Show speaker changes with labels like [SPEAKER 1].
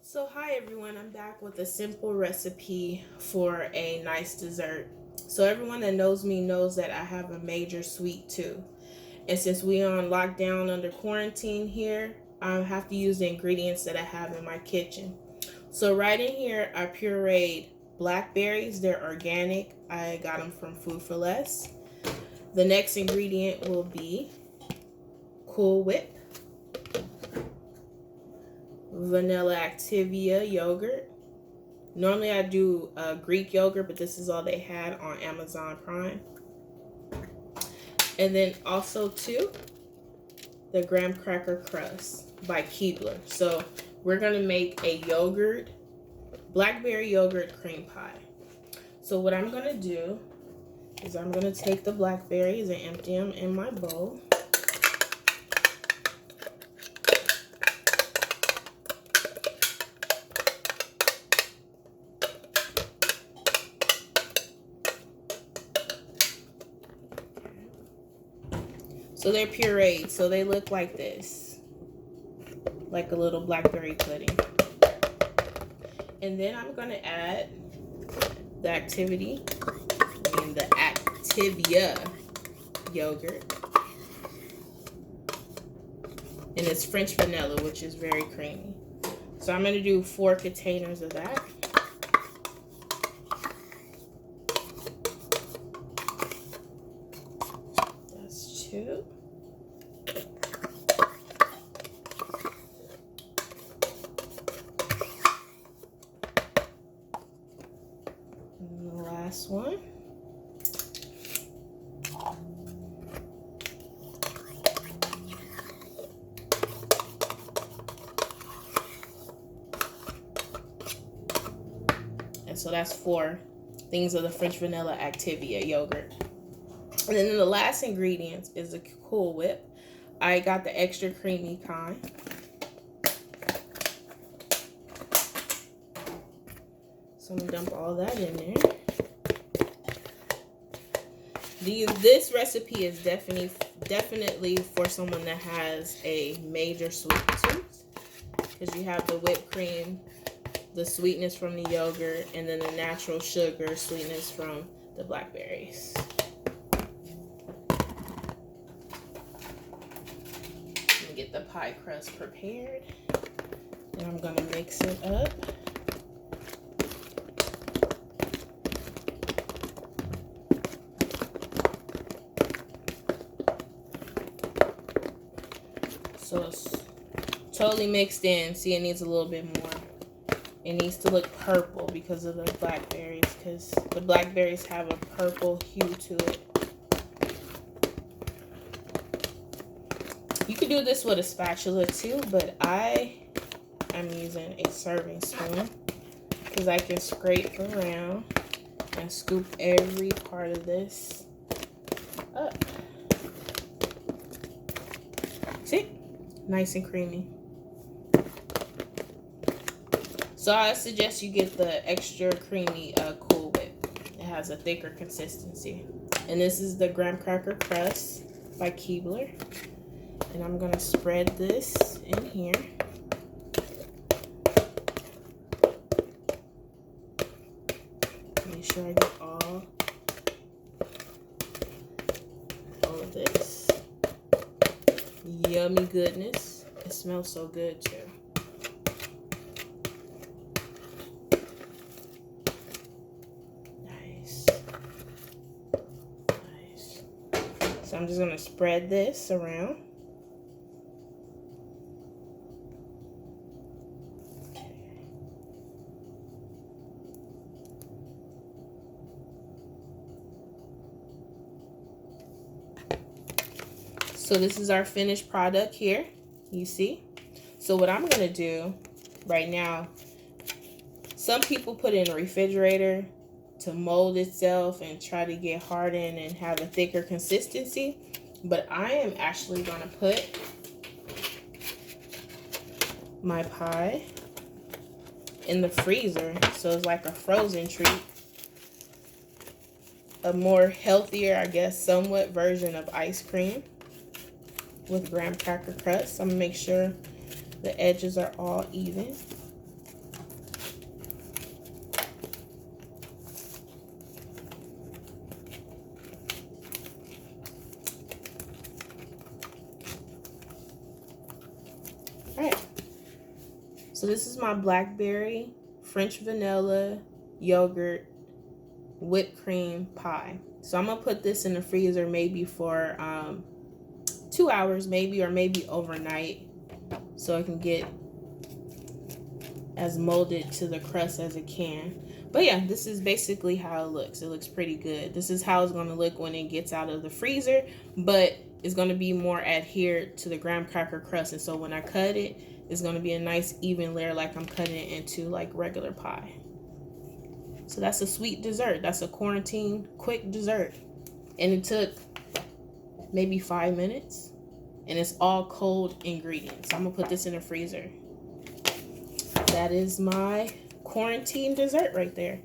[SPEAKER 1] So hi everyone, I'm back with a simple recipe for a nice dessert. So everyone that knows me knows that I have a major sweet tooth. And since we are on lockdown under quarantine here, I have to use the ingredients that I have in my kitchen. So right in here, I pureed blackberries. They're organic. I got them from Food for Less. The next ingredient will be Cool Whip, vanilla Activia yogurt. Normally I do Greek yogurt, but this is all they had on Amazon Prime. And then also too, the graham cracker crust by Keebler. So we're gonna make a blackberry yogurt cream pie. So what I'm gonna do is I'm gonna take the blackberries and empty them in my bowl. So they're pureed, so they look like this, like a little blackberry pudding. And then I'm gonna add the Activia yogurt. And it's French vanilla, which is very creamy. So I'm gonna do 4 containers of that. That's 2. And the last one. And so that's 4 things of the French vanilla Activia yogurt. And then the last ingredient is the Cool Whip. I got the extra creamy kind. So I'm gonna dump all that in there. This recipe is definitely for someone that has a major sweet tooth, because you have the whipped cream, the sweetness from the yogurt, and then the natural sugar sweetness from the blackberries. Let me get the pie crust prepared, and I'm gonna mix it up. So it's totally mixed in. See, it needs a little bit more. It needs to look purple because of the blackberries, because the blackberries have a purple hue to it. You could do this with a spatula too, but I am using a serving spoon because I can scrape around and scoop every part of this up. See? Nice and creamy. So I suggest you get the extra creamy Cool Whip. It has a thicker consistency. And this is the graham cracker crust by Keebler. And I'm gonna spread this in here. Make sure I get all of this. Yummy goodness. It smells so good too. So I'm just going to spread this around. So this is our finished product here, you see. So what I'm going to do right now, some people put it in a refrigerator to mold itself and try to get hardened and have a thicker consistency, but I am actually going to put my pie in the freezer, so it's like a frozen treat, a more healthier, I guess, somewhat version of ice cream with graham cracker crust. I'm gonna make sure the edges are all even. So this is my BlackBerry French vanilla yogurt whipped cream pie. So I'm gonna put this in the freezer maybe for 2 hours maybe, or maybe overnight, so it can get as molded to the crust as it can. But yeah, this is basically how it looks. It looks pretty good. This is how it's going to look when it gets out of the freezer, but it's going to be more adhered to the graham cracker crust. And so when I cut it, it's going to be a nice even layer, like I'm cutting it into like regular pie. So that's a sweet dessert. That's a quarantine quick dessert. And it took maybe 5 minutes. And it's all cold ingredients. So I'm going to put this in the freezer. That is my quarantine dessert right there.